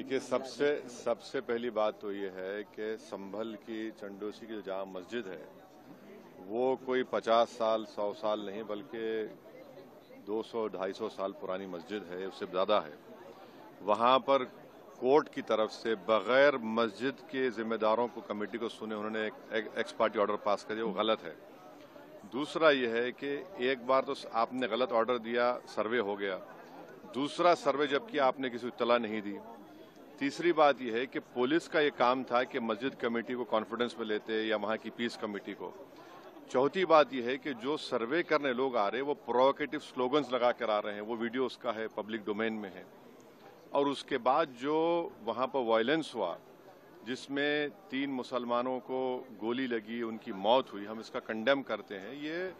देखिए, सबसे पहली बात तो ये है कि संभल की चंडोसी की जो जामा मस्जिद है वो कोई 50 साल 100 साल नहीं बल्कि 200-250 साल पुरानी मस्जिद है, उससे ज़्यादा है। वहाँ पर कोर्ट की तरफ से बगैर मस्जिद के जिम्मेदारों को, कमेटी को सुने उन्होंने एक एक्स पार्टी ऑर्डर पास कर दिया, वो गलत है। दूसरा ये है कि एक बार तो आपने गलत ऑर्डर दिया, सर्वे हो गया। दूसरा सर्वे जबकि आपने किसी को इत्तला नहीं दी। तीसरी बात यह है कि पुलिस का ये काम था कि मस्जिद कमेटी को कॉन्फिडेंस में लेते या वहाँ की पीस कमेटी को। चौथी बात यह है कि जो सर्वे करने लोग आ रहे हैं वो प्रोवोकेटिव स्लोगन्स लगा कर आ रहे हैं, वो वीडियो उसका है, पब्लिक डोमेन में है। और उसके बाद जो वहाँ पर वायलेंस हुआ जिसमें 3 मुसलमानों को गोली लगी, उनकी मौत हुई, हम इसका कंडेम करते हैं। ये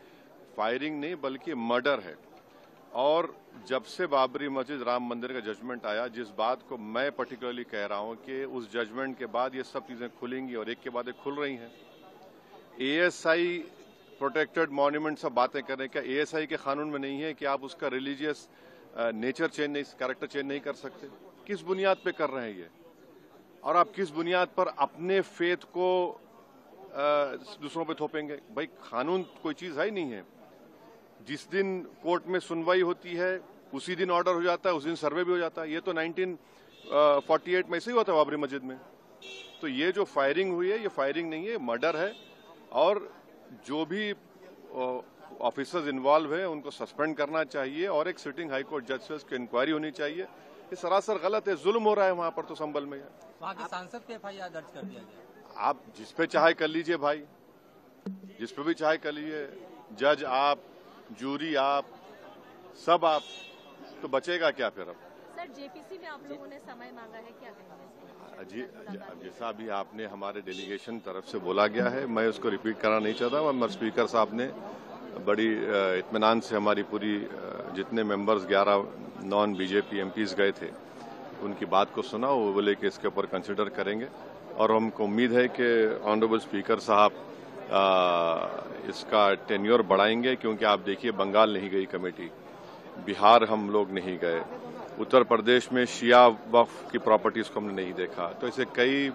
फायरिंग नहीं बल्कि मर्डर है। और जब से बाबरी मस्जिद राम मंदिर का जजमेंट आया, जिस बात को मैं पर्टिकुलरली कह रहा हूं कि उस जजमेंट के बाद ये सब चीजें खुलेंगी और एक के बाद एक खुल रही हैं। एएसआई प्रोटेक्टेड मॉन्यूमेंट सब बातें कर रहे हैं, क्या एएसआई के कानून में नहीं है कि आप उसका रिलीजियस नेचर चेंज नहीं, कैरेक्टर चेंज नहीं कर सकते? किस बुनियाद पे कर रहे हैं ये? और आप किस बुनियाद पर अपने फेथ को दूसरों पे थोपेंगे? भाई, कानून कोई चीज है ही नहीं है। जिस दिन कोर्ट में सुनवाई होती है उसी दिन ऑर्डर हो जाता है, उस दिन सर्वे भी हो जाता है। ये तो 1948 में ऐसे ही हुआ था बाबरी मस्जिद में। तो ये जो फायरिंग हुई है ये फायरिंग नहीं है, मर्डर है। और जो भी ऑफिसर्स इन्वॉल्व है उनको सस्पेंड करना चाहिए और एक सिटिंग हाई कोर्ट जज से उसकी इंक्वायरी होनी चाहिए। ये सरासर गलत है, जुल्म हो रहा है वहां पर। तो संभल में वहां के सांसद पे एफआईआर दर्ज कर दिया गया। आप जिस पे चाहे कर लीजिए भाई, जिस पे भी चाहे कर लीजिए। जज आप, जूरी आप, सब आप, तो बचेगा क्या फिर? अब सर, जेपीसी में आप लोगों ने समय मांगा है, क्या कहेंगे? जी, जैसा अभी आपने हमारे डेलीगेशन तरफ से बोला गया है, मैं उसको रिपीट करना नहीं चाहता। मगर स्पीकर साहब ने बड़ी इत्मीनान से हमारी पूरी जितने मेंबर्स 11 नॉन बीजेपी एमपीज गए थे उनकी बात को सुना। वो बोले कि इसके ऊपर कंसिडर करेंगे और हमको उम्मीद है कि ऑनरेबल स्पीकर साहब इसका टेन्योर बढ़ाएंगे। क्योंकि आप देखिए, बंगाल नहीं गई कमेटी, बिहार हम लोग नहीं गए, उत्तर प्रदेश में शिया वक्फ की प्रॉपर्टीज को हमने नहीं देखा। तो ऐसे कई,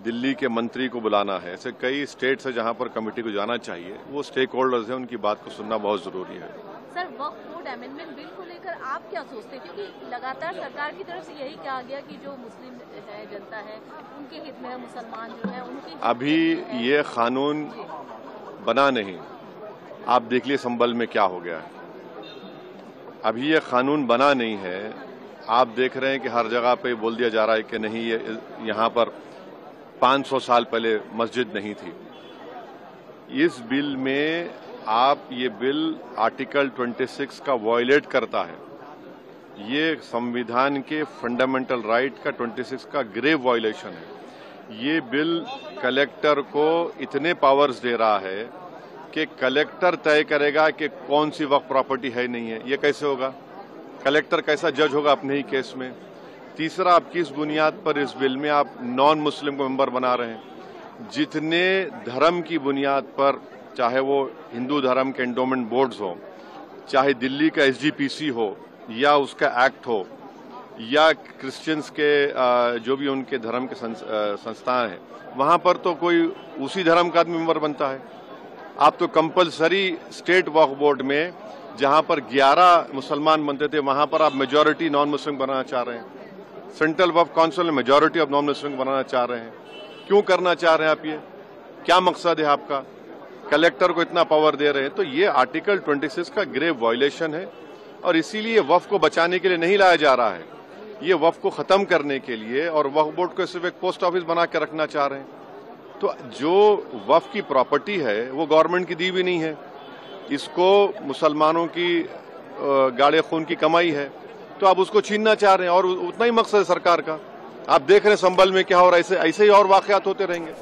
दिल्ली के मंत्री को बुलाना है, ऐसे कई स्टेट्स है जहां पर कमेटी को जाना चाहिए। वो स्टेक होल्डर्स हैं, उनकी बात को सुनना बहुत जरूरी है। सर, वक्फ बोर्ड अमेंडमेंट बिल को लेकर आप क्या सोचते हैं? क्योंकि लगातार सरकार की तरफ से यही कहा गया कि जो मुस्लिम है, जनता है, उनके हित में है, मुसलमान जो है उनके। अभी ये कानून बना नहीं, आप देख लिए संभल में क्या हो गया है। अभी ये कानून बना नहीं है। आप देख रहे हैं कि हर जगह पे बोल दिया जा रहा है कि नहीं, ये यहाँ पर 500 साल पहले मस्जिद नहीं थी। इस बिल में ये बिल आर्टिकल 26 का वायलेट करता है। ये संविधान के फंडामेंटल राइट का 26 का ग्रेव वायलेशन है। ये बिल कलेक्टर को इतने पावर्स दे रहा है कि कलेक्टर तय करेगा कि कौन सी वक्फ प्रॉपर्टी है नहीं है। ये कैसे होगा? कलेक्टर कैसा जज होगा अपने ही केस में? तीसरा, आप किस बुनियाद पर इस बिल में आप नॉन मुस्लिम को मेंबर बना रहे हैं? जितने धर्म की बुनियाद पर, चाहे वो हिंदू धर्म के एंडोमेंट बोर्ड्स हो, चाहे दिल्ली का एसजीपीसी हो या उसका एक्ट हो, या क्रिश्चियंस के जो भी उनके धर्म के संस्थान हैं, वहां पर तो कोई उसी धर्म का आदमी मेंबर बनता है। आप तो कंपलसरी स्टेट वक्फ बोर्ड में जहां पर 11 मुसलमान बनते थे, वहां पर आप मेजॉरिटी नॉन मुस्लिम बनाना चाह रहे हैं। सेंट्रल वक्फ काउंसिल में मेजॉरिटी ऑफ नॉन मुस्लिम बनाना चाह रहे हैं। क्यों करना चाह रहे हैं आप? ये क्या मकसद है आपका? कलेक्टर को इतना पावर दे रहे हैं। तो ये आर्टिकल 26 का ग्रेव वायलेशन है और इसीलिए वक्फ को बचाने के लिए नहीं लाया जा रहा है। ये वक्फ को खत्म करने के लिए, और वक्फ बोर्ड को सिर्फ एक पोस्ट ऑफिस बना के रखना चाह रहे हैं। तो जो वक्फ की प्रॉपर्टी है वो गवर्नमेंट की दी भी नहीं है, इसको मुसलमानों की गाड़े खून की कमाई है, तो आप उसको छीनना चाह रहे हैं। और उतना ही मकसद है सरकार का। आप देख रहे हैं संभल में क्या हो रहा है, ऐसे ही और वाकयात होते रहेंगे।